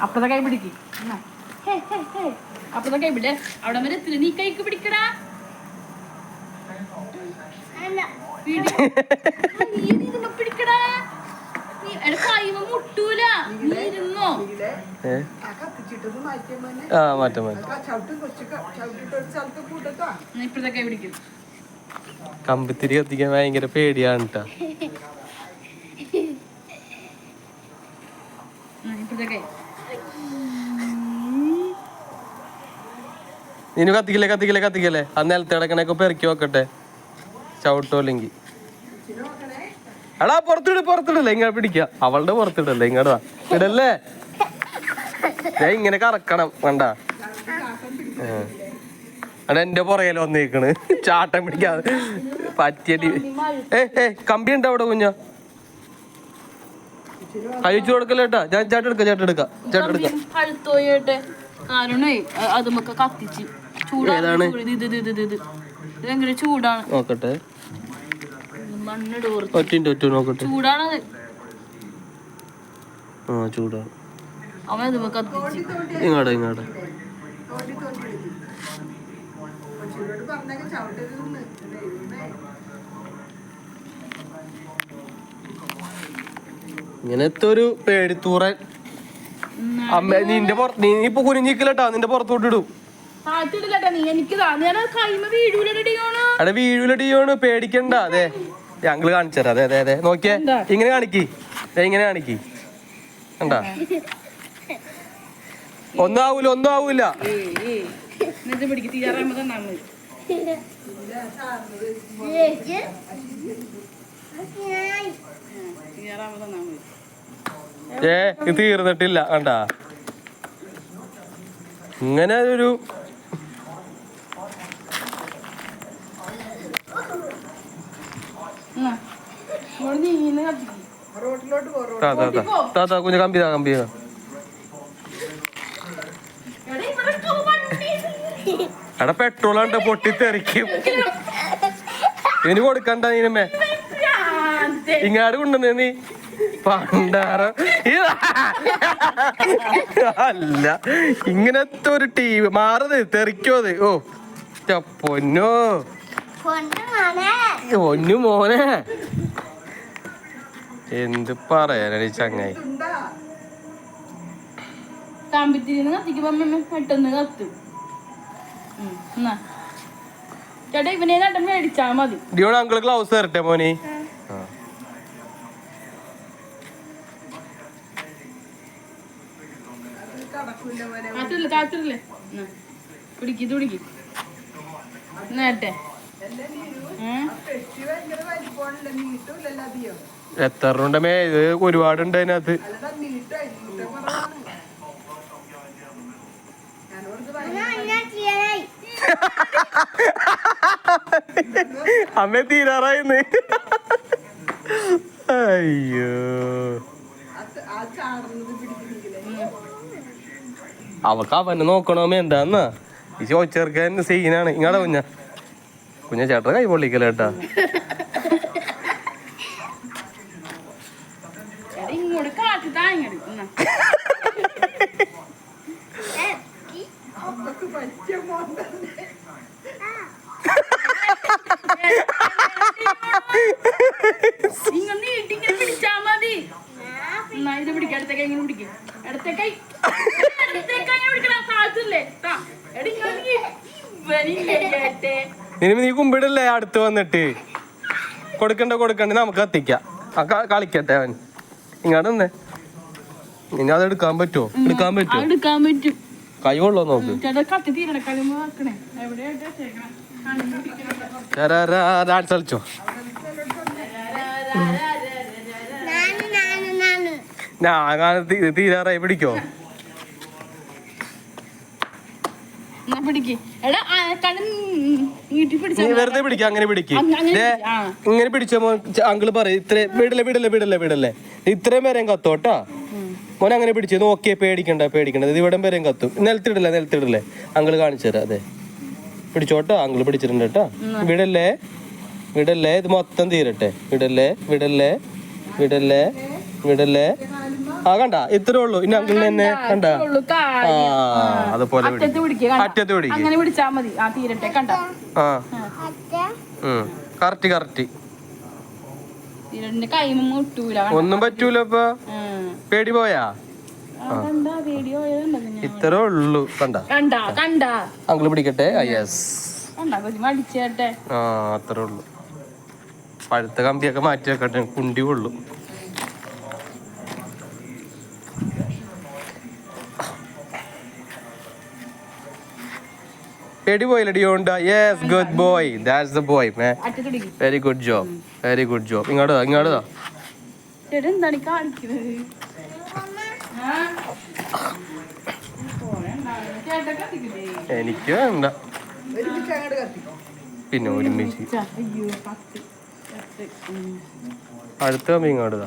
അപ്പുറത്തെ കൈ പിടിക്ക്. അപ്പുറത്തെ കൈ പിടിേ അവിടെ വരെ എത്തില്ല. നീ കൈക്ക് പിടിക്കടാ. പിടിക്കടാ. മുട്ടൂല. നീരുന്നോ ഇപ്പഴത്തെ കൈ പിടിക്കും. കമ്പിത്തിരി കത്തിക്കാൻ ഭയങ്കര പേടിയാണ് കേട്ടാ. നീನು കത്തിക്കല്ലേ കത്തിക്കല്ലേ കത്തിക്കല്ലേ. ആ നിലത്ത് കിടക്കണൊക്കെ പെറുക്കി വെക്കട്ടെ. ചവിട്ടോല്ലെങ്കിൽ എടാ പുറത്തിടല്ലേ. ഇങ്ങനെ പിടിക്ക. അവളുടെ പുറത്തിടല്ലേ. ഇങ്ങടാ ഇടല്ലേ. ഇങ്ങനെ കറക്കണം വേണ്ട. അവിടെ എന്റെ പുറകെല്ലാം വന്നേക്കണ് ചാട്ടം പിടിക്കാതെ പറ്റിയടി. കമ്പി ഉണ്ടോ അവിടെ കുഞ്ഞ? കഴിച്ചു കൊടുക്കല്ലേട്ടാ. ഞാൻ ചേട്ടെടുക്കാം ചേട്ടെടുക്കാം. ഏതാണ് നോക്കട്ടെ. ഒറ്റ നോക്കട്ടെ. ചൂടാണത്. ആ ചൂടാണ്. ഇങ്ങോട്ട് ഇങ്ങോട്ട് ഇങ്ങനത്തെ ഒരു പേടിത്തൂറൻ അമ്മ. നിന്റെ നീ ഇപ്പൊ കുനിഞ്ഞിക്കലട്ടാ. നിന്റെ പുറത്തോട്ട് ഇടും. അവിടെ വീഴൂലടിയോണ്. പേടിക്കണ്ട. അതെ ഞങ്ങള് കാണിച്ചരാ. അതെ അതെ അതെ നോക്കിയേ. ഇങ്ങനെ കാണിക്ക്. ഇങ്ങനെ കാണിക്ക്. കണ്ടാ ഒന്നും ആവൂല. ഒന്നും ആവൂല. ഇത് തീർന്നിട്ടില്ല. കണ്ടാ ഇങ്ങനെ ഒരു കുഞ്ഞ് കമ്പി കമ്പി. എടാ പെട്രോളുണ്ട് പൊട്ടിത്തെറിക്കും. ഇനി കൊടുക്കണ്ട. നീനമ്മേ ഇങ്ങാട് കൊണ്ടുവന്നേ നീ പണ്ടാറ. അല്ല ഇങ്ങനത്തെ ഒരു ടീം മാറത് തെറിക്കോ അത്. ഓ പൊന്നോ പൊന്നു മോനെ എന്ത് പറയാനടി ചങ്ങായി. ചേട്ടാ ഇവനെ നട്ടം മേടിച്ചാ മതി. ഡിയോട് അങ്കിള് ഗ്ലൗസ് തരട്ടെ മോനെ. കാത്തില്ലേ പിടിക്ക് തുടിക്ക് നേട്ടെ. എത്ര ഉണ്ടമേ? ഇത് ഒരുപാടുണ്ട് അതിനകത്ത്. അമ്മ തീരാറായിന്ന്. അയ്യോ അവക്ക് അവനെ നോക്കണോമേ. എന്താന്നാ ഈ ചോദിച്ചേർക്കാൻ സീനാണ്. ഇങ്ങടെ കുഞ്ഞ ചേട്ടൻ കൈ പൊള്ളിക്കല കേട്ടാ. പിടിച്ചാ മതി. ഇത് പിടിക്കാം. അടുത്ത കൈ ഇങ്ങനെ പിടിക്കും. അടുത്ത കൈ നീ കുമ്പിടല്ലേ അടുത്ത് വന്നിട്ട്. കൊടുക്കണ്ട നമുക്ക് കത്തിക്കാം. കളിക്കട്ടെ അവൻ. ഇങ്ങോട്ട് വന്നേ. ഇനി അത് എടുക്കാൻ പറ്റുമോ? എടുക്കാൻ പറ്റും. കൈ കൊള്ളോ നോക്ക്. ഡാൻസ് കളിച്ചോ. ഞാൻ തീരാറായി. പിടിക്കോ. വെറുതെ പിടിക്കാം. അങ്ങനെ പിടിക്ക്. ഇങ്ങനെ പിടിച്ചോ മോൻ. അങ്കിള് പറയും ഇത്ര വിടല്ലേ. ഇത്രയും വരെയും കത്തോട്ടാ മോനെ. അങ്ങനെ പിടിച്ചു നോക്കിയേ. പേടിക്കണ്ട. ഇത് ഇവിടം വരെയും കത്തും. നിലത്തിടല്ലേ. അങ്കിള് കാണിച്ചു തരാം. അതെ പിടിച്ചോട്ടോ. അങ്കിള് പിടിച്ചിട്ടുണ്ട് കേട്ടോ. വിടല്ലേ. ഇത് മൊത്തം തീരട്ടെ. വിടല്ലേ. വിടല്ലേ. ആ കണ്ട ഇത്രേ ഉള്ളൂ. ഇനി അങ്കിളിന് തന്നെ കണ്ട. അതുപോലെ അറ്റത്ത് പിടിക്കുക. അറ്റത്ത് പിടിക്കുക. അങ്ങനെ പിടിച്ചാ മതി. ആ തീരട്ടെ കണ്ട. Correct correct. തീരന്റെ കൈ മുട്ടൂല. ഒന്നും പറ്റൂല. ഇപ്പൊ പേടി പോയാ? ഇത്രേ ഉള്ളൂ. കണ്ട കണ്ട കണ്ട. അങ്കിള് പിടിക്കട്ടെ. യെസ്. മടിച്ചേട്ടെ. അത്രേ ഉള്ളൂ. പഴുത്ത കമ്പിയൊക്കെ മാറ്റി വെക്കട്ടെ. കുണ്ടി ഉള്ളു. പേടി പോയില്ല ഡിയോണ്ട. Yes good boy. That's the boy man. Very good job. Very good job. ഇങ്ങോട്ട് ഇങ്ങോട്ട് എന്താണ് കാണിക്കുന്നത്? എനിക്ക് വേണ്ട. പിന്നെ ഒരുമിച്ച് അടുത്ത കമ്പി ഇങ്ങോട്ട്